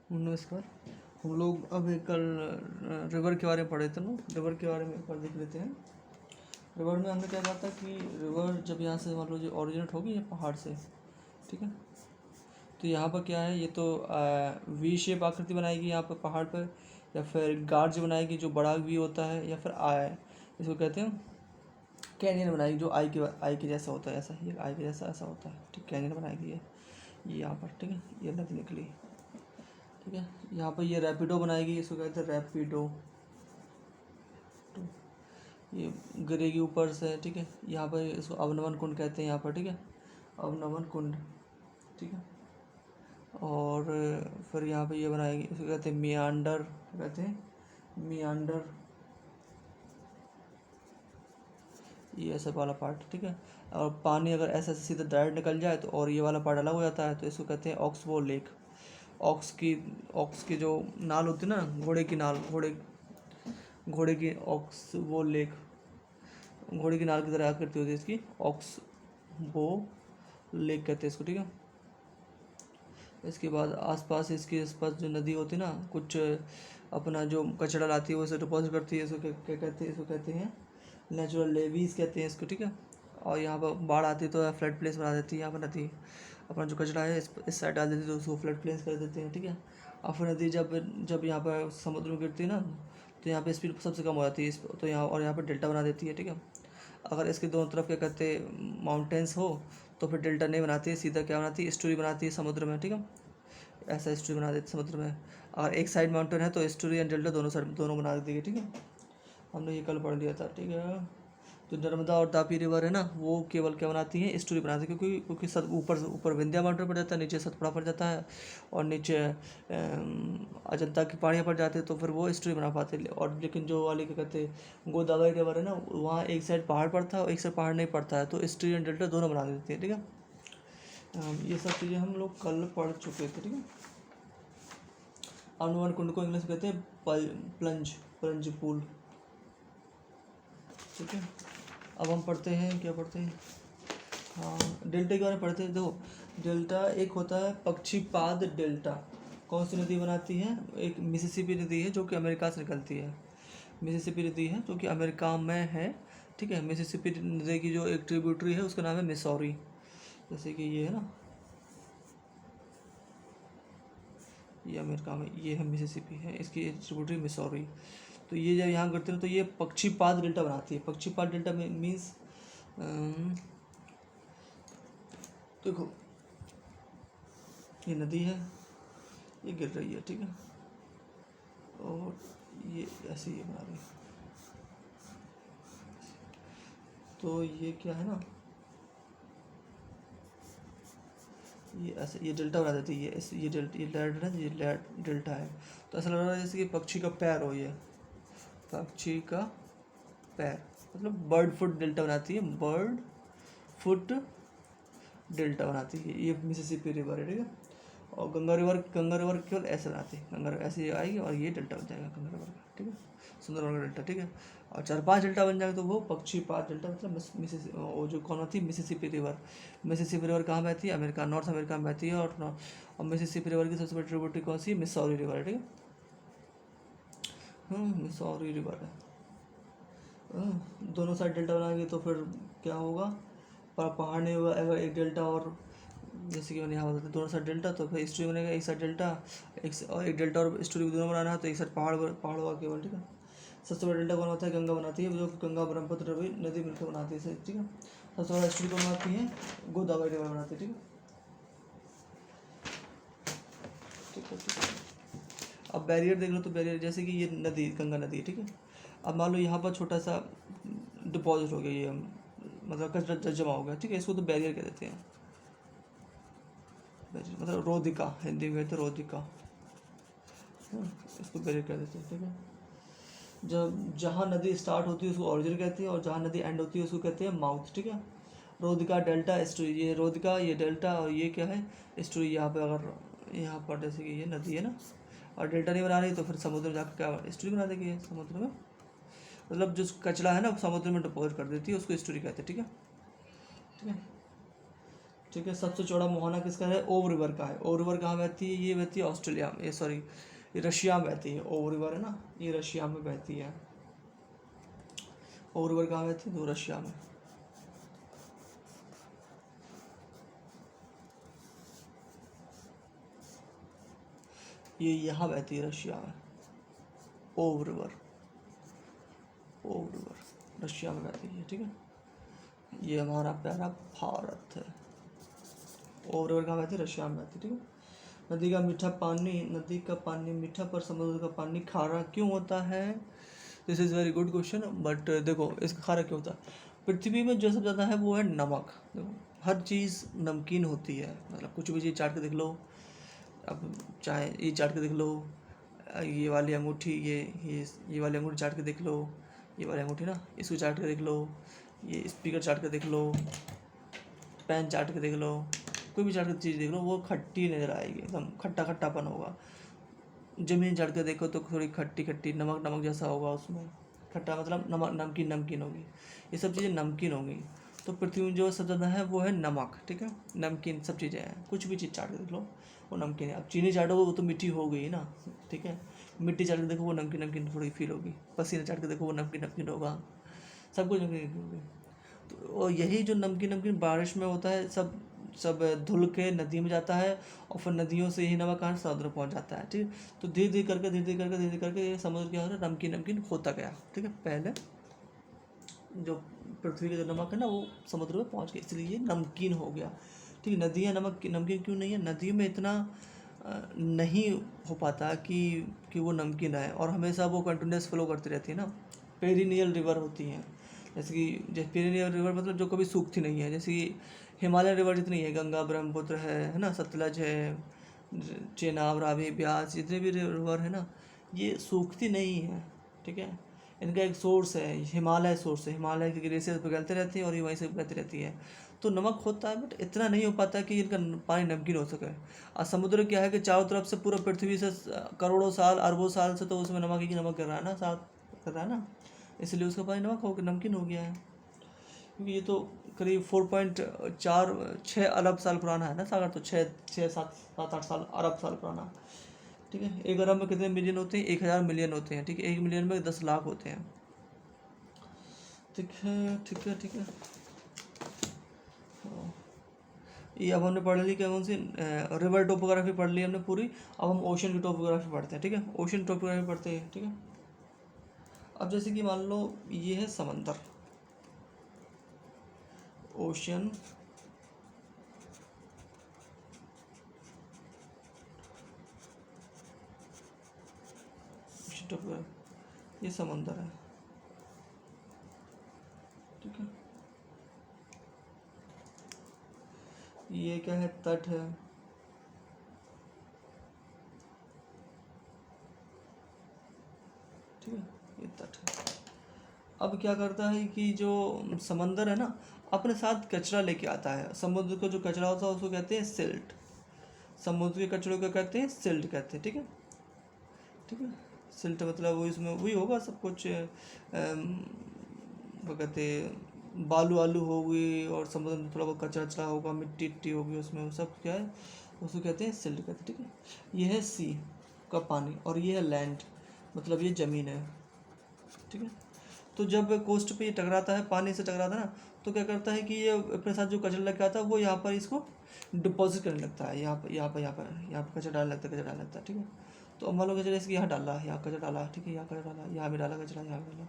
नमस्कार। हम लोग अभी कल रिवर के बारे में पढ़े थे ना। रिवर के बारे में एक बार देख लेते हैं। रिवर में हमने क्या कहा था कि रिवर जब यहाँ से मान लो जो ओरिजिनेट होगी ये पहाड़ से, ठीक है। तो यहाँ पर क्या है, ये तो वी शेप आकृति बनाएगी यहाँ पर पहाड़ पर, या फिर गार्ज बनाएगी जो बड़ा वी होता है, या फिर इसको कहते हैं कैनियन बनाएगी जो आई के जैसा होता है, ऐसा ये आई के जैसा ऐसा होता है, ठीक। कैनियन बनाएगी ये यहाँ पर, ठीक है। ये नदी निकली, ठीक है। यहाँ पर ये रैपिडो बनाएगी, इसको कहते हैं रैपिडो। तो ये गिरेगी ऊपर से, ठीक है। यहाँ पर इसको अवनमन कुंड कहते हैं यहाँ पर, ठीक है। अवनमन कुंड, ठीक है। और फिर यहाँ पे ये बनाएगी, इसको कहते हैं मियांडर, कहते हैं मियांडर, ये ऐसा वाला पार्ट, ठीक है। और पानी अगर ऐसे ऐसे सीधा डायरेक्ट निकल जाए तो और ये वाला पार्ट अलग हो जाता है, तो इसको कहते हैं ऑक्सबो लेक। ऑक्स की जो नाल होती है ना, घोड़े की नाल, घोड़े की ऑक्सबो लेक, घोड़े की नाल की तरह आकृति होती है इसकी, ऑक्सबो लेक कहते हैं इसको, ठीक है। इसके बाद इसके आसपास जो नदी होती है ना, कुछ अपना जो कचरा लाती है वो इसे डिपॉजिट करती है, इसको क्या कहते हैं, इसको कहते हैं नेचुरल लेवीज कहते हैं इसको, ठीक है। और यहाँ पर बाढ़ आती है तो फ्लड प्लेस बना देती है, यहाँ पर नदी अपना जो कचरा है इस साइड डाल देती है तो उसको फ्लड प्लेस कर देते हैं, ठीक है। और फिर नदी जब जब यहाँ पर समुद्र में गिरती है ना, तो यहाँ पे स्पीड सबसे कम हो जाती है तो यहाँ पर डेल्टा बना देती है, ठीक है। अगर इसके दोनों तरफ क्या कहते हैं माउंटेन्स हो तो फिर डेल्टा नहीं बनाती है, सीधा क्या बनाती है, स्टोरी बनाती है समुद्र में, ठीक है। ऐसा स्टोरी बना देती है समुद्र में। अगर एक साइड माउंटेन है तो स्टोरी एंड डेल्टा दोनों बना देती है, ठीक है। हमने ये कल पढ़ लिया था, ठीक है। जो नर्मदा और तापी रिवर है ना, वो केवल क्या बनाती है, स्टोरी बनाती है, क्योंकि सब ऊपर विंध्या माउंटेन पड़ जाता है, नीचे सतपुड़ा पड़ जाता है, और नीचे अजंता की पहाड़ियाँ पड़ जाती है, तो फिर वो स्टोरी बना पाते हैं। और लेकिन जो वाली क्या कहते हैं गोदावरी रिवर है ना, वहाँ एक साइड पहाड़ पड़ता है और एक साइड पहाड़ नहीं पड़ता है, तो स्टोरी एंड डेल्टा दोनों बना देती है, ठीक है। ये सब चीज़ें हम लोग कल पढ़ चुके थे, ठीक है। अनुमान कुंड को इंग्लिश में कहते हैं प्लंज पूल, ठीक है। अब हम पढ़ते हैं, क्या पढ़ते हैं, हाँ डेल्टा के बारे में पढ़ते हैं। देखो डेल्टा एक होता है पक्षीपाद डेल्टा। कौन सी नदी बनाती है, एक मिसिसिपी नदी है जो कि अमेरिका से निकलती है, मिसिसिपी नदी है जो कि अमेरिका में है, ठीक है। मिसिसिपी नदी की जो एक ट्रिब्यूटरी है उसका नाम है मिसौरी, जैसे कि ये है ना, ये अमेरिका में ये है मिसिसिपी है, इसकी ट्रिब्यूटरी मिसौरी। तो ये जब यहाँ करते हैं तो ये पक्षीपाद डेल्टा बनाती है। पक्षीपाद डेल्टा में मीन्स देखो ये नदी है, ये गिर रही है, ठीक है, और ये ऐसे ये बना रही है, तो ये क्या है ना, ये ऐसे ये डेल्टा बना देती है, ये डेल्टा है, ये डेल्टा है। तो ऐसा लग रहा है जैसे कि पक्षी का पैर हो, ये पक्षी का पैर, मतलब बर्ड फुट डेल्टा बनाती है, बर्ड फुट डेल्टा बनाती है ये मिसिसिपी रिवर है, ठीक है। और गंगा रिवर केवल ऐसे बनाती है, गंगा ऐसे आएगी और ये डेल्टा बन जाएगा गंगा रिवर का, ठीक है, सुंदरबन का डेल्टा, ठीक है। और 4-5 डेल्टा बन जाएगा तो वो पक्षीपाद डेल्टा, मतलब वो जो कौन होती है मिसिसिपी रिवर। मिसिसिपी रिवर कहाँ बहती है, अमेरिका, नॉर्थ अमेरिका में बहती है। और मिसिसिपी रिवर की सबसे बड़ी ट्रिब्यूटरी कौन सी है, मिसौरी रिवर है, ठीक है। मिसौरी रिवर है। दोनों साइड डेल्टा बनाएंगे तो फिर क्या होगा, पहाड़ नहीं होगा, अगर एक डेल्टा और जैसे कि मैंने यहाँ बताया दोनों साइड डेल्टा, तो फिर स्टोरी बनेगा, एक साइड डेल्टा एक डेल्टा और स्टोरी दोनों बनाना है तो एक साइड पहाड़ होगा केवल, ठीक है। सबसे बड़ा डेल्टा कौन होता है, गंगा बनाती है, जो कि गंगा ब्रह्मपुत्र रवि नदी मिलकर बनाती है, ठीक है। सबसे बड़ा स्टोरी कौन बनाती है, गोदावरी रिवर बनाती है, ठीक है, ठीक है। अब बैरियर देख लो, तो बैरियर जैसे कि ये नदी गंगा नदी है, ठीक है। अब मान लो यहाँ पर छोटा सा डिपॉजिट हो गया, ये मतलब कचरा जमा हो गया, ठीक है, इसको तो बैरियर कह देते हैं। बैरियर मतलब रोधिका, हिंदी में कहते हैं रोधिका, इसको बैरियर कह देते हैं, ठीक है। जब जहाँ नदी स्टार्ट होती है उसको ऑरिजिन कहते हैं, और जहाँ नदी एंड होती है उसको कहते हैं माउथ, ठीक है। रोधिका डेल्टा स्टोरी, ये रोधिका ये डेल्टा, और ये क्या है स्टोरी। यहाँ पे अगर यहाँ पर जैसे कि ये नदी है ना, और डेल्टा नहीं बना रही तो फिर समुद्र में जाकर क्या स्टोरी बना देगी, समुद्र में, मतलब जो कचरा है ना समुद्र में डिपोजिट कर देती है, उसको स्टोरी कहते हैं, ठीक है, ठीक है, ठीक है। सबसे चौड़ा मुहाना किसका है? ओव रिवर का है। ओव रिवर कहाँ बहती है? ये बहती है ऑस्ट्रेलिया में, सॉरी ये रशिया में बहती है। ओव रिवर है ना, ये रशिया में बहती है। ओव रिवर कहाँ बहती है? तो रशिया में। ये यहाँ बहती है रशिया में, ओव रिवर। ओव रिवर रशिया में बहती है, ठीक है। ये हमारा प्यारा भारत है। ओव रिवर कहाँ बहती है? रशिया में बहती है, ठीक है। नदी का पानी मीठा पर समुद्र का पानी खारा क्यों होता है? This is very good question. But देखो इसका खारा क्यों होता है? पृथ्वी में जो सबसे ज़्यादा है वो है नमक। देखो हर चीज़ नमकीन होती है, मतलब कुछ भी चीज़ चाट के देख लो। अब चाहे ये चाट के देख लो, ये वाली अंगूठी, ये वाली अंगूठी चाट के देख लो, ये वाली अंगूठी ना, इसको चाट के देख लो, ये स्पीकर चाट के देख लो, पेन चाट के देख लो, कोई भी चाट के चीज़ देख लो, वो खट्टी नज़र आएगी, एकदम खट्टा खट्टापन होगा। ज़मीन चाट के देखो तो थोड़ी खट्टी खट्टी नमक नमक जैसा होगा उसमें, खट्टा मतलब नमक, नमकीन नमकीन होगी। ये सब चीज़ें नमकीन होंगी। तो पृथ्वी में जो सबसे ज़्यादा है वो है नमक, ठीक है। नमकीन सब चीज़ें हैं, कुछ भी चीज़ चाट के देख लो वो नमकीन है। अब चीनी चाटोगे वो तो मीठी हो गई ना, ठीक है। मिट्टी चाट के देखो वो नमकीन नमकीन थोड़ी फील होगी। पसीना चाट के देखो वो नमकीन नमकीन होगा। सब कुछ नमकीन होगी। तो और यही जो नमकीन नमकीन बारिश में होता है, सब सब धुल के नदी में जाता है, और फिर नदियों से यही नमक कहाँ समुद्र पहुँच जाता है, ठीक। तो धीरे धीरे करके ये समुद्र क्या हो रहा है? नमकीन नमकीन होता गया, ठीक है। पहले जो पृथ्वी का जो नमक है ना वो समुद्र में पहुँच गया, इसलिए ये नमकीन हो गया, ठीक है। नदियाँ नमकीन क्यों नहीं है? नदियों में इतना नहीं हो पाता कि वो नमकीन आए, और हमेशा वो कंटिन्यूस फ्लो करती रहती है ना। पेरिनियल रिवर होती हैं, जैसे पेरिनियल रिवर मतलब जो कभी सूखती नहीं है, जैसे कि हिमालयन रिवर जितनी है, गंगा ब्रह्मपुत्र है ना, सतलज है, चेनाब रावी ब्यास, जितने भी रिवर है ना, ये सूखती नहीं है, ठीक है। इनका एक सोर्स है, हिमालय सोर्स है, हिमालय के ग्लेशियर पिघलते रहती है और ये वहीं से बहती रहती है। तो नमक होता है बट इतना नहीं हो पाता कि इनका पानी नमकीन हो सके। और समुद्र क्या है कि चारों तरफ से पूरा पृथ्वी से करोड़ों साल अरबों साल से तो उसमें नमक ही नमक गिर रहा है ना, साथ कर रहा है ना, इसलिए उसका पानी नमकीन हो गया है। क्योंकि ये तो करीब 4.46 अरब साल पुराना है ना सागर, तो 6 7 8 अरब साल पुराना, ठीक है। एक अरब में कितने मिलियन होते हैं? 1000 मिलियन होते हैं, ठीक है। 1 मिलियन में 10 लाख होते हैं, ठीक है ठीक है ठीक है। ये अब हमने पढ़ ली क्या, कौन सी? रिवर टोपोग्राफी पढ़ ली हमने पूरी। अब हम ओशन की टोपोग्राफी पढ़ते हैं, ठीक है। ओशन टोपोग्राफी पढ़ते हैं, ठीक है। अब जैसे कि मान लो ये है समंदर, ओशन, ये समंदर है, ठीक है। ये क्या है? तट है, ठीक है, ये तट है। अब क्या करता है कि जो समंदर है ना, अपने साथ कचरा लेके आता है। समुद्र का जो कचरा होता है उसको कहते हैं सिल्ट। समुद्र के कचड़ों को कहते हैं सिल्ट कहते हैं, ठीक है ठीक है। सिल्ट मतलब वो इसमें वही होगा सब कुछ, क्या कहते हैं, बालू आलू होगी, और समुद्र में थोड़ा बहुत कचरा वचरा होगा, मिट्टी इट्टी होगी उसमें, वो सब क्या है? उसको कहते हैं सिल्ट कहते हैं, ठीक है। ये है सी का पानी, और ये है लैंड, मतलब ये ज़मीन है, ठीक है। तो जब कोस्ट पे ये टकराता है, पानी से टकराता है ना, तो क्या करता है कि ये अपने साथ जो कचरा लेके आता है वो यहाँ पर इसको डिपॉजिट करने लगता है, यहाँ पर कचरा डालने लगता है, ठीक है। तो मान लो कचरा जैसे कि यहाँ डाला, यहाँ कचरा डाला, ठीक है, यहाँ कचरा डाला, यहाँ भी डाला कचरा, यहाँ भी डाला,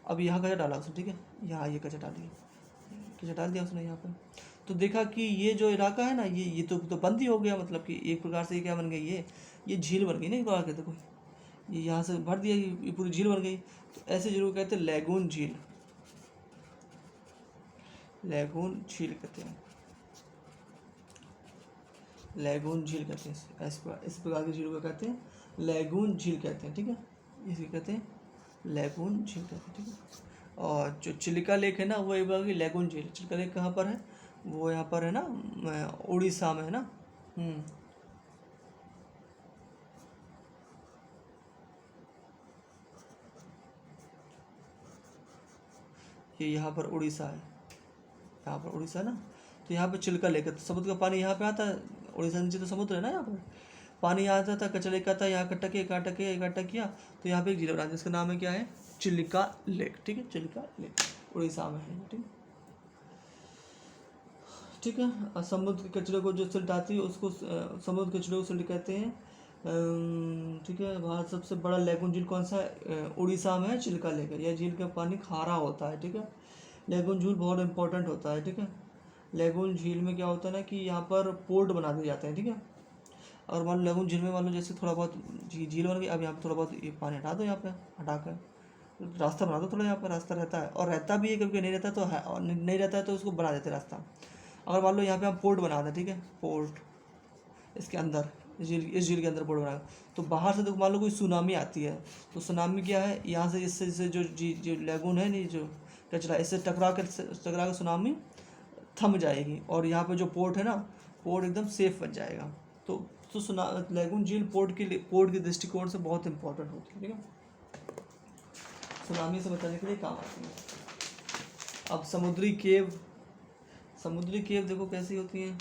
अब यहाँ कचरा डाला उसने, ठीक है, यहाँ ये कचरा डाली, कचरा डाल दिया उसने यहाँ पर। तो देखा कि ये जो इलाका है ना, ये तो बंद ही हो गया, मतलब कि एक प्रकार से ये क्या बन गई, ये झील बन गई ना एक प्रकार के। देखो ये यहाँ से भर दिया, ये पूरी झील बन गई। तो ऐसे झील को कहते हैं लैगून झील, लैगून झील कहते हैं, लैगून झील कहते हैं। इस प्रकार की झील को कहते हैं लैगून झील कहते हैं, ठीक है। इसे कहते हैं लैगून झील कहते हैं, ठीक है। और जो चिलिका लेक है ना, वो एक प्रकार की लैगून झील। चिलिका लेक कहाँ पर है? वो यहाँ पर है ना, उड़ीसा में है ना। ये यहाँ पर उड़ीसा है, यहाँ पर उड़ीसा ना, तो यहाँ पे चिल्का लेक है, तो समुद्र का पानी यहाँ पे आता है, उड़ीसा नीचे तो समुद्र है ना, यहाँ पर पानी आता था, कचरा लेके आता है, यहाँ इकट्ठा किया, तो यहाँ पे एक झील बना दी, जिसका नाम है क्या है, चिल्का लेक। ठीक है, चिल्का लेक उड़ीसा में है। ठीक है। समुद्र के कचरे को जो सिल्ट आती है उसको समुद्र कचरे को सिल्ट कहते हैं। ठीक है। भारत सबसे बड़ा लेगून झील कौन सा है, उड़ीसा में है, चिल्का लेक है। यह झील का पानी खारा होता है। ठीक है। लेगून झील बहुत इंपॉर्टेंट होता है। ठीक है। लेगून झील में क्या होता है ना कि यहाँ पर पोर्ट बना दिए जाते हैं। ठीक है। और मान लो लेगून झील में मान लो जैसे थोड़ा बहुत झील बन गई, अब यहाँ पे थोड़ा बहुत ये पानी हटा दो, यहाँ पे हटा कर रास्ता बना दो, थोड़ा यहाँ पर रास्ता रहता है, और रहता भी है कभी नहीं रहता तो है, और नहीं रहता है तो उसको बना देते रास्ता। अगर मान लो यहाँ पे हम पोर्ट बना दें, ठीक है, पोर्ट इसके अंदर इस झील के अंदर पोर्ट बना, तो बाहर से तो मान लो कोई सुनामी आती है, तो सुनामी क्या है, यहाँ से इससे जो लेगून है नहीं, जो कचरा, इससे टकरा कर सुनामी थम जाएगी, और यहाँ पे जो पोर्ट है ना, पोर्ट एकदम सेफ बन जाएगा। तो लेगून झील पोर्ट के दृष्टिकोण से बहुत इंपॉर्टेंट होती है। ठीक है, सुनामी से बचाने के लिए काम आती है। अब समुद्री केव देखो कैसी होती हैं।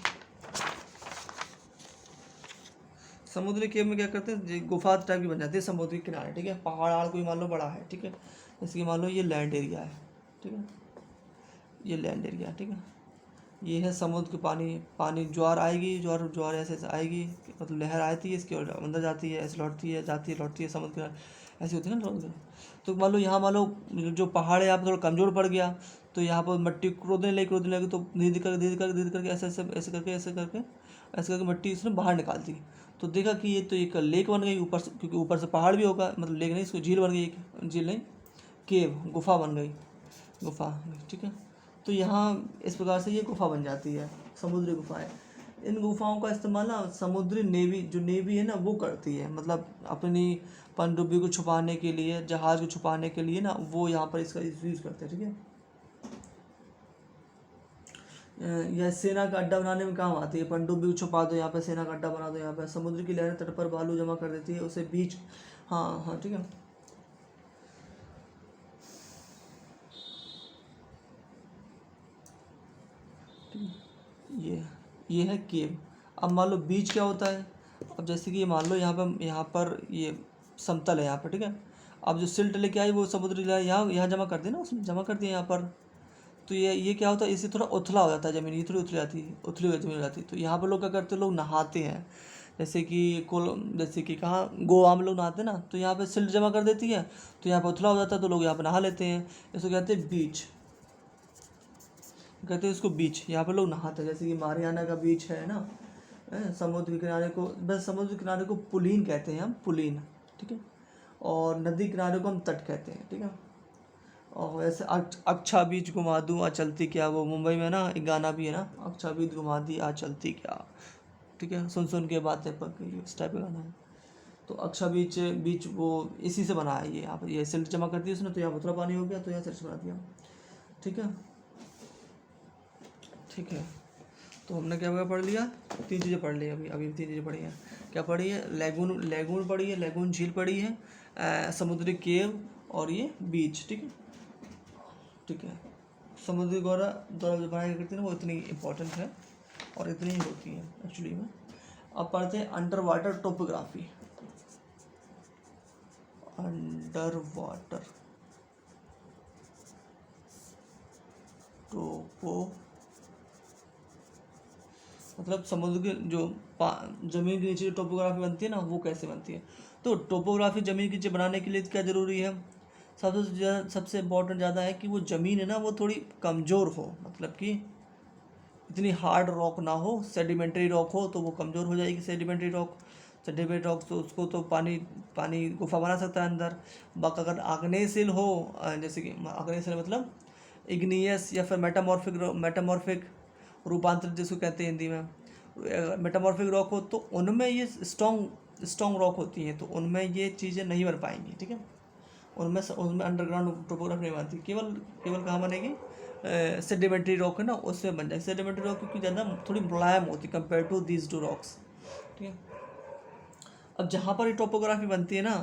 समुद्री केव में क्या करते हैं, गुफा टाइप की बन जाती है समुद्री किनारे। ठीक है, पहाड़ कोई मान लो बड़ा है, ठीक है, जैसे कि मान लो ये लैंड एरिया है, ठीक है, ये लैंड एरिया है, ठीक है, ये है समुद्र के पानी ज्वार आएगी, ज्वार ऐसे आएगी, मतलब लहर आती है इसके अंदर जाती है, ऐसे लौटती है, जाती है समुद्र किनारे, ऐसी होती है ना। तो मान लो यहाँ मान लो जो पहाड़ है यहाँ पर थोड़ा कमज़ोर पड़ गया, तो यहाँ पर मट्टी खोदने लगी, तो धीरे करके ऐसे करके मट्टी इसने बाहर निकाल दी। तो देखा कि ये तो एक लेक बन गई ऊपर से, क्योंकि ऊपर से पहाड़ भी होगा, मतलब लेक नहीं, इसको झील बन गई, झील नहीं, केव, गुफा बन गई, गुफा। ठीक है, तो यहाँ इस प्रकार से ये गुफा बन जाती है, समुद्री गुफाएं। इन गुफाओं का इस्तेमाल ना समुद्री नेवी है ना, वो करती है, मतलब अपनी पनडुब्बी को छुपाने के लिए, जहाज़ को छुपाने के लिए ना, वो यहाँ पर इसका यूज़ करते हैं। ठीक है, यह सेना का अड्डा बनाने में काम आती है। पनडुब्बी को छुपा दो यहाँ पे, सेना का अड्डा बना दो यहाँ पे, समुद्र की लहरें तट पर बालू जमा कर देती है, उसे बीच, हाँ, ठीक है। ये है केव। अब मान लो बीच क्या होता है, अब जैसे कि मान लो यहाँ पर ये समतल है यहाँ पर, ठीक है, अब जो सिल्ट लेके आई वो समुद्री लहर यहाँ जमा कर दी ना, उसने जमा कर दिया यहाँ पर, तो ये क्या होता है, इससे थोड़ा उथला हो जाता है ज़मीन, ये थोड़ी उथली हुई ज़मीन हो जाती है। तो यहाँ पर लोग क्या करते हैं, लोग नहाते हैं, जैसे कि कहाँ गोवा में लोग नहाते हैं ना, तो यहाँ पे सिल्ट जमा कर देती है, तो यहाँ पर उथला हो जाता है, तो लोग यहाँ पर नहा लेते हैं, इसको कहते हैं बीच, कहते हैं इसको बीच। यहाँ पर लोग नहाते हैं, जैसे कि मारियाना का बीच है ना, समुद्र किनारे को, बस समुद्र किनारे को पुलीन कहते हैं हम, पुलीन, ठीक है, और नदी किनारे को हम तट कहते हैं। ठीक है, और वैसे अच्छा बीच घुमा दूँ आ चलती क्या, वो मुंबई में ना एक गाना भी है ना, अच्छा बीच घुमा दी आ चलती क्या, ठीक है, सुन के बातें पक गई, इस टाइप का गाना है। तो अच्छा बीच वो इसी से बना है, ये यहाँ पर ये सिल्ट जमा कर दी उसने, तो यहाँ उतरा पानी हो गया, तो यहाँ सिल्ट बना दिया। ठीक है, ठीक है, तो हमने क्या पढ़ लिया, 3 चीज़ें पढ़ ली, अभी 3 चीज़ें पढ़ी हैं। क्या पढ़ी है, लेगून पढ़ी है, लेगून झील पढ़ी है, समुद्री केव, और ये बीच। ठीक है, ठीक है, समुद्री द्वारा जो बनाई करती है ना, वो इतनी इम्पोर्टेंट है और इतनी ही होती है एक्चुअली में। अब पढ़ते हैं under water topography. Under water topo मतलब समुद्र के जो ज़मीन के नीचे जो टोपोग्राफी बनती है ना, वो कैसे बनती है। तो टोपोग्राफी ज़मीन के नीचे बनाने के लिए क्या ज़रूरी है, सबसे इम्पोर्टेंट ज़्यादा है कि वो ज़मीन है ना, वो थोड़ी कमज़ोर हो, मतलब कि इतनी हार्ड रॉक ना हो, सेडिमेंट्री रॉक हो तो वो कमज़ोर हो जाएगी। सेडिमेंट्री रॉक तो उसको तो पानी गुफा बना सकता है अंदर। बाकी अगर आग्नेयशिल हो, जैसे कि आग्नेयशिल मतलब इग्नियस या फिर मेटामॉर्फिक रूपांतरित जिसको कहते हैं हिंदी में, मेटामॉर्फिक रॉक हो, तो उनमें ये स्ट्रॉन्ग रॉक होती हैं, तो उनमें ये चीज़ें नहीं बन पाएंगी। ठीक है, उनमें अंडरग्राउंड टोपोग्राफी नहीं बनती, केवल कहाँ बनेगी, सेडिमेंट्री रॉक है ना, उसमें बन जाएगी। सेडिमेंट्री रॉक क्योंकि ज़्यादा थोड़ी मुलायम होती है कंपेयर टू दीज 2 रॉक्स। ठीक है, अब जहाँ पर ये टोपोग्राफी बनती है ना,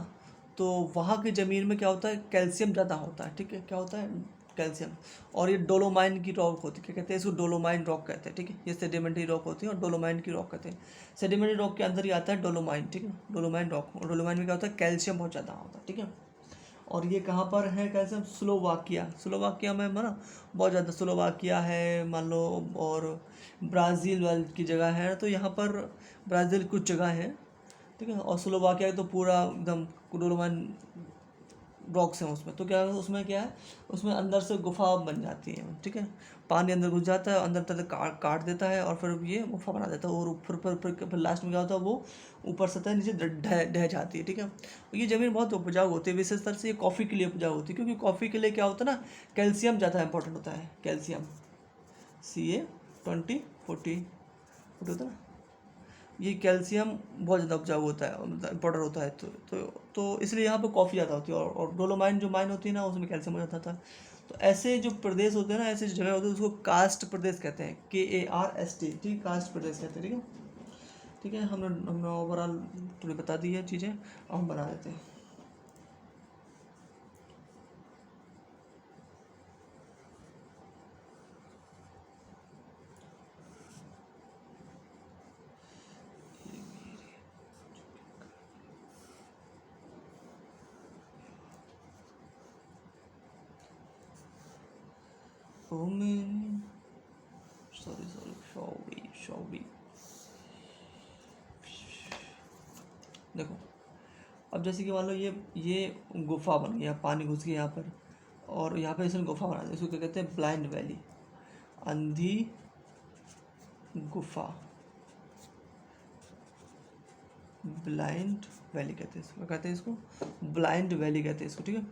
तो वहाँ की ज़मीन में क्या होता है, कैल्शियम ज़्यादा होता है। ठीक है, क्या होता है, कैल्शियम। और ये डोलोमाइन की रॉक होती है, क्या कहते हैं इसको, डोलोमाइन रॉक कहते हैं, ठीक है। ये सेडिमेंट्री रॉक होती है और डोलोमाइन की रॉक कहते हैं। सेडिमेंट्री रॉक के अंदर ही आता है डोलोमाइन, ठीक है, डोलोमाइन रॉक। और डोलोमाइन में क्या होता है, कैल्शियम बहुत ज़्यादा होता है, ठीक है। और ये कहाँ पर है कैल्शियम, स्लोवाकिया, स्लोवाकिया में ना बहुत ज़्यादा, स्लोवाकिया है मान लो, और ब्राज़ील वाली की जगह है, तो यहाँ पर ब्राज़ील कुछ जगह है, ठीक है। और स्लोवाकिया तो पूरा एकदम डोलोमाइन रॉक्स हैं उसमें, तो क्या है उसमें, क्या है उसमें अंदर से गुफा बन जाती है, ठीक है। पानी अंदर घुस जाता है, अंदर तक काट देता है और फिर ये गुफा बना देता है, और फिर लास्ट में क्या होता है, वो ऊपर सतह नीचे ढह जाती है, ठीक है। ये ज़मीन बहुत उपजाऊ होती है, विशेषतर से ये कॉफ़ी के लिए उपजाऊ होती है, क्योंकि कॉफ़ी के लिए क्या होता है ना, कैल्शियम ज़्यादा इंपॉर्टेंट होता है, कैल्शियम Ca2040 होता है ना, ये कैल्शियम बहुत ज़्यादा उपजाऊ होता है, मतलब इंपॉर्टेंट होता है, तो इसलिए यहाँ पे कॉफ़ी ज़्यादा होती है। और डोलोमाइन जो माइन होती है ना, उसमें कैल्शियम हो जाता था। तो ऐसे जो प्रदेश होते हैं ना, ऐसे जगह होते हैं, उसको कास्ट प्रदेश कहते हैं, KARST, ठीक, कास्ट प्रदेश कहते हैं, ठीक है। ठीक है, हमने ओवरऑल थोड़ी बता दी है चीज़ें, अब हम बना देते हैं। सॉरी देखो, अब जैसे कि मान लो ये गुफा बन गया, पानी घुस गया यहाँ पर, और यहाँ पे इसने गुफा बना दी, इसको क्या कहते हैं, ब्लाइंड वैली, अंधी गुफा, ब्लाइंड वैली कहते हैं इसको, कहते हैं इसको ब्लाइंड वैली कहते हैं इसको, ठीक है।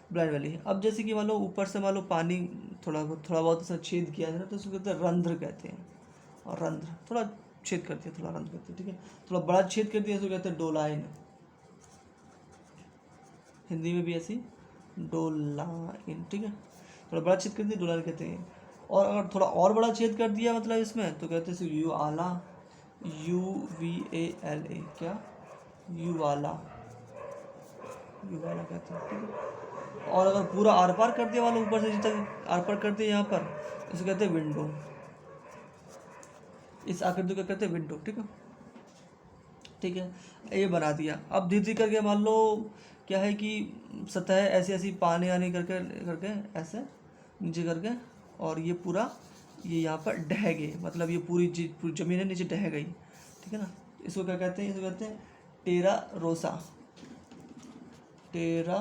Blind valley. अब जैसे कि मान लो ऊपर से मान लो पानी थोड़ा बहुत ऐसा छेद किया है ना, तो उसको कहते हैं रंध्र कहते हैं, और रंध्र थोड़ा छेद करती है, थोड़ा रंध्र करती है, ठीक है। थोड़ा बड़ा छेद कर दिया तो कहते हैं डोलाइन, हिंदी में भी ऐसी डोलाइन, ठीक है। थोड़ा बड़ा छेद कर दिया डोलाइन कहते हैं। और अगर थोड़ा और बड़ा छेद कर दिया मतलब इसमें, तो कहते हैं यू आला, UVALA, क्या, यू वाला कहते हैं, ठीक है। और अगर पूरा आर पार कर दिया वाला, ऊपर से नीचे तक आर पार कर दिया यहाँ पर, इसे कहते हैं विंडो, इस आकृति को कहते हैं विंडो, ठीक है। ठीक है, ये बना दिया। अब धीरे धीरे करके मान लो क्या है कि सतह ऐसी ऐसी पानी आनी करके करके ऐसे नीचे करके, और ये पूरा ये यहाँ पर ढह गए, मतलब ये पूरी ज़मीन है नीचे ढह गई, ठीक है ना। इसको क्या कहते हैं, इसको कहते हैं टेरा रोसा, टेरा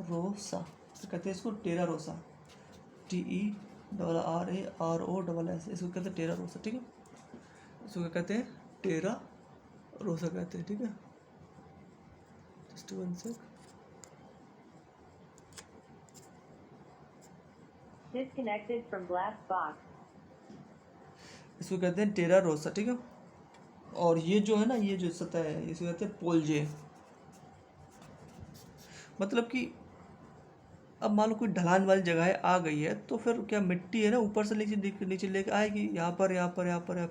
रोसा, तो कहते हैं इसको टेरा रोसा, TERRAROSS, इसको कहते हैं टेरा रोसा, ठीक है। इसको क्या कहते हैं, टेरा रोसा कहते हैं, ठीक है। Just one sec, Disconnected from blast box. इसको कहते हैं टेरा रोसा, ठीक है। और ये जो है ना, ये जो सतह है, इसको कहते हैं पोलजे। मतलब कि अब मान लो कोई ढलान वाली जगह है आ गई है, तो फिर क्या मिट्टी है ना, ऊपर से नीचे लेके आएगी, यहाँ पर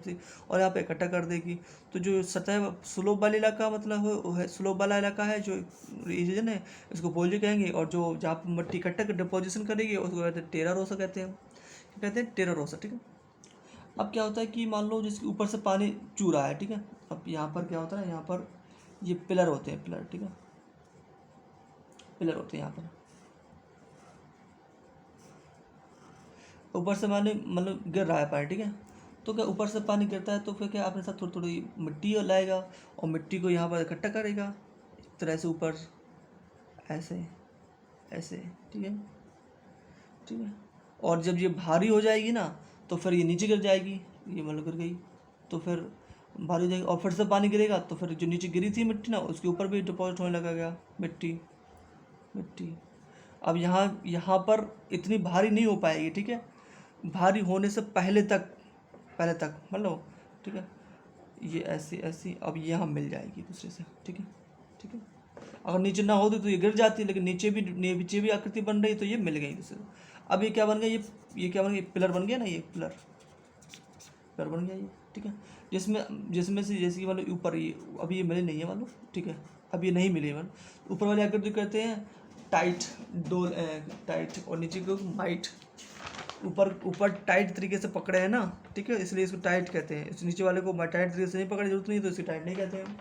से, और यहाँ पे इकट्ठा कर देगी। तो जो सतह स्लोप वाला इलाका, मतलब है स्लोप वाला इलाका है जो रीजन है, इसको पोलजे कहेंगे। और जो जहाँ पर मिट्टी इकट्ठा कर डिपोजिशन करेगी, उसको कहते हैं टेरा रोसा कहते हैं, कहते हैं टेरा रोसा, ठीक है। अब क्या होता है कि मान लो जिसके ऊपर से पानी चू रहा है, ठीक है। अब यहाँ पर क्या होता है, यहाँ पर ये पिलर होते हैं, पिलर, ठीक है, पिलर होते हैं यहाँ पर। ऊपर से पानी मतलब गिर रहा है पानी, ठीक है। तो क्या ऊपर से पानी गिरता है, तो फिर क्या अपने साथ थोड़ी थोड़ी मिट्टी लाएगा, और मिट्टी को यहाँ पर इकट्ठा करेगा एक तरह से ऊपर, ऐसे ऐसे, ठीक है, ठीक है। और जब ये भारी हो जाएगी ना, तो फिर ये नीचे गिर जाएगी, ये मतलब गिर गई, तो फिर भारी हो जाएगी, और फिर से पानी गिरेगा, तो फिर जो नीचे गिरी थी मिट्टी ना, उसके ऊपर भी डिपॉजिट होने लगा गया मिट्टी। अब यहाँ पर इतनी भारी नहीं हो पाएगी, ठीक है, भारी होने से पहले तक मतलब, ठीक है, ये ऐसी ऐसी अब यहाँ मिल जाएगी दूसरे से, ठीक है, ठीक है। अगर नीचे ना होती तो ये गिर जाती, लेकिन नीचे भी आकृति बन रही, तो ये मिल गई दूसरे। अब ये क्या बन गया, ये क्या बन गया, पिलर बन गया ना, ये पिलर बन गया ये, ठीक है। जिसमें से जैसे कि मतलब ऊपर ये अभी ये मिले नहीं है, मालूम, ठीक है, अब ये नहीं मिली इवन। ऊपर वाली आकृति को कहते हैं टाइट, टाइट, और नीचे को माइट। ऊपर टाइट तरीके से पकड़े हैं ना, ठीक है, इसलिए इसको टाइट कहते हैं। इस नीचे वाले को टाइट तरीके से नहीं पकड़ने की जरूरत नहीं, तो इसको टाइट नहीं कहते हैं।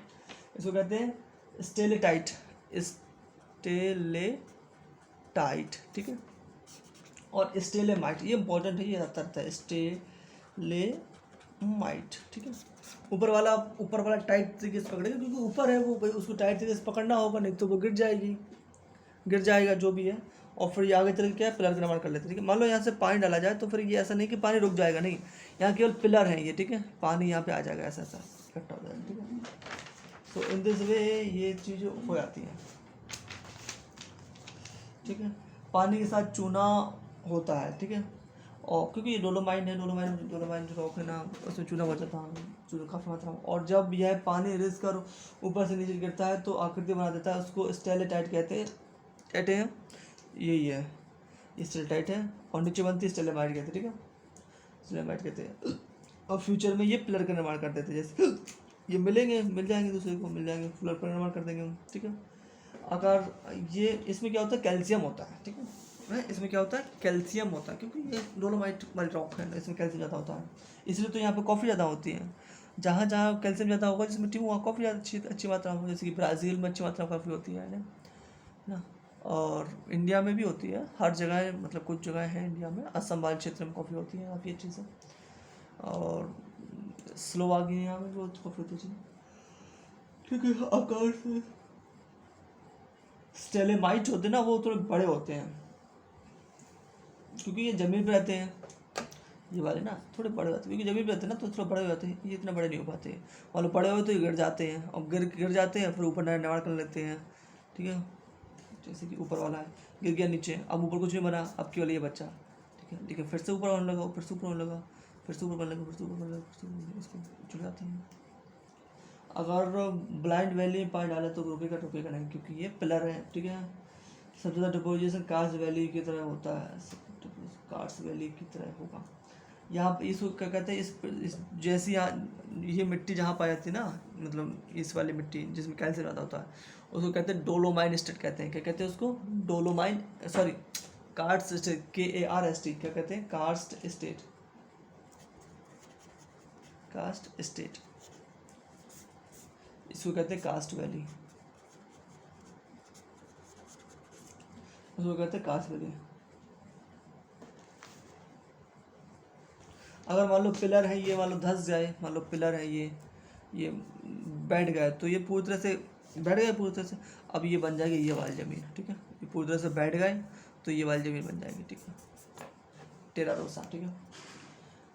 इसको कहते हैं स्टेलेटाइट, स्टेलेटाइट, ठीक है। और स्टेलेमाइट, ये इंपॉर्टेंट है, ये आता रहता है, स्टेलेमाइट, ठीक है। ऊपर वाला टाइट तरीके से पकड़ेगा, क्योंकि ऊपर है वो, उसको टाइट तरीके से पकड़ना होगा, नहीं तो वो गिर जाएगा जो भी है। और फिर ये आगे चल के क्या है, पिलर का निर्माण कर लेते हैं, ठीक है। मान लो यहाँ से पानी डाला जाए तो फिर ये ऐसा नहीं कि पानी रुक जाएगा, नहीं, यहाँ केवल पिलर है ये, ठीक है। पानी यहाँ पे आ जाएगा, ऐसा इकट्ठा हो जाएगा, ठीक है। तो इन दिस वे ये चीज़ हो जाती है, ठीक है। पानी के साथ चूना होता है, ठीक है। और क्योंकि ये डोलोमाइन जो रॉक है ना, उसमें चूना बचा था, चूना काफ़ी मात्रा में। और जब यह पानी रिस कर ऊपर से नीचे गिरता है तो आकृति बना देता है, उसको स्टेलेटाइट कहते हैं। यही है, स्टेलेटाइट है। और नीचे बनती है स्टेलेमाइट कहते हैं, ठीक है, स्टेलेमाइट कहते हैं। और फ्यूचर में ये पिलर का निर्माण कर देते हैं, जैसे ये मिल जाएंगे दूसरे को, पिलर का निर्माण कर देंगे हम, ठीक है। अगर ये इसमें क्या होता है, कैल्शियम होता है, ठीक है। इसमें क्या होता है, कैल्शियम होता है, क्योंकि ये डोलोमाइट वाली रॉक है, इसमें कैल्शियम ज़्यादा होता है, इसलिए तो यहाँ पे कॉफ़ी ज़्यादा होती है। जहाँ जहाँ कैल्शियम ज़्यादा होगा जिस मिट्टी में, वहाँ कॉफ़ी ज़्यादा अच्छी मात्रा में, जैसे कि ब्राज़ील में अच्छी मात्रा में कॉफ़ी होती है ना। और इंडिया में भी होती है, हर जगह, मतलब कुछ जगह है इंडिया में, असम वाले क्षेत्र में कॉफ़ी होती है काफ़ी अच्छी से। और स्लोवाकिया में भी बहुत कॉफ़ी होती है, क्योंकि आकार से स्टेलेमाइट होते हैं ना, वो थोड़े बड़े होते हैं, क्योंकि ये ज़मीन पे रहते हैं, ये वाले ना थोड़े बड़े होते हैं, क्योंकि ज़मीन पे रहते हैं ना, तो थोड़े बड़े हो जाते हैं, ये इतना बड़े नहीं हो पाते। और बड़े हो तो ये गिर जाते हैं, और गिर जाते हैं, फिर ऊपर निर्माण कर लेते हैं, ठीक है। जैसे कि ऊपर वाला है, गिर गया नीचे, अब ऊपर कुछ नहीं बना, अब केवल ये बच्चा, ठीक है। लेकिन फिर से ऊपर होने लगा, फिर से ऊपर होने लगा, फिर से ऊपर बनने लगा, फिर से ऊपर बनने लगा, फिर से इसको जुड़ जाते हैं। अगर ब्लाइंड वैली में पानी डाले तो रुकेगा नहीं, क्योंकि ये पिलर है, ठीक है। सबसे ज़्यादा डिपोजिशन कार्स वैली की तरह होता है, कार्स वैली की तरह होगा। यहाँ पे इसको क्या कहते हैं, इस जैसी ये मिट्टी जहाँ पाई जाती है ना, मतलब इस वाली मिट्टी जिसमें कैल्शियम ज़्यादा होता है, उसको कहते हैं डोलोमाइन स्टेट कहते हैं। क्या कहते हैं उसको, डोलोमाइन, सॉरी, कार्स्ट स्टेट, KARST, क्या कहते हैं, कार्स्ट स्टेट, कास्ट स्टेट, इसको कहते हैं कास्ट वैली, उसको कहते हैं कास्ट वैली। अगर मान लो पिलर है ये, मान लो धंस जाए, मान लो पिलर है ये बैठ गए, तो ये पूरी तरह से बैठ गए पूरी तरह से, अब ये बन जाएगी ये वाली ज़मीन, ठीक है। ये पूरी तरह से बैठ गए तो ये वाली ज़मीन बन जाएगी, ठीक है, टेरा रोसा, ठीक है।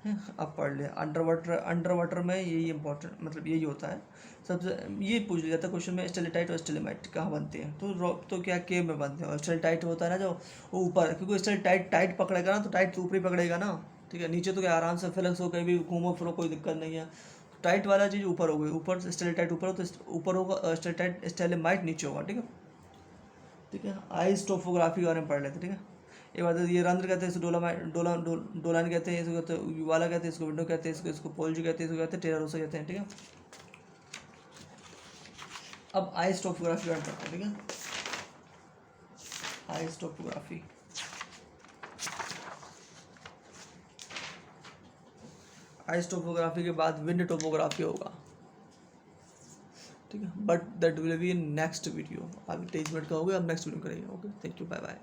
अब पढ़ ले, अंडर वाटर में यही इंपॉर्टेंट, मतलब यही होता है सबसे, ये पूछ लिया जाता है क्वेश्चन में, स्टेलेटाइट और स्टेलेमाइट कहाँ बनते हैं, तो क्या केव में बनते हैं। और स्टेलेटाइट होता है ना जो वो ऊपर, क्योंकि स्टेलेटाइट टाइट पकड़ेगा ना, तो टाइट तो ऊपर ही पकड़ेगा ना, ठीक है। नीचे तो क्या आराम से फ्लेक्स हो, कहीं भी घूमो फिरो कोई दिक्कत नहीं है। टाइट वाला चीज़ ऊपर हो गई, ऊपर स्टेलेटाइट ऊपर हो तो ऊपर होगा, स्टेलेटाइट स्टेलेमाइट नीचे होगा, ठीक है, ठीक है। आइस टोपोग्राफी के बारे में पढ़ लेते, ठीक है। एक बात, ये रंध्र कहते हैं, इसको डोलान कहते हैं, इसको कहते हैं युवाला कहते हैं, इसको विंडो कहते हैं, इसको पोल्जी कहते हैं, इसको कहते हैं टेरा रोसा कहते हैं, ठीक है। अब आइस टोपोग्राफी का पढ़ते हैं, ठीक है। आइस टोपोग्राफी, आइस टोपोग्राफी के बाद विंड टोपोग्राफी होगा, ठीक है। But that will be in next video, अभी 23 मिनट का हो गया, अब नेक्स्ट वीडियो करेंगे। Okay, thank you, bye bye.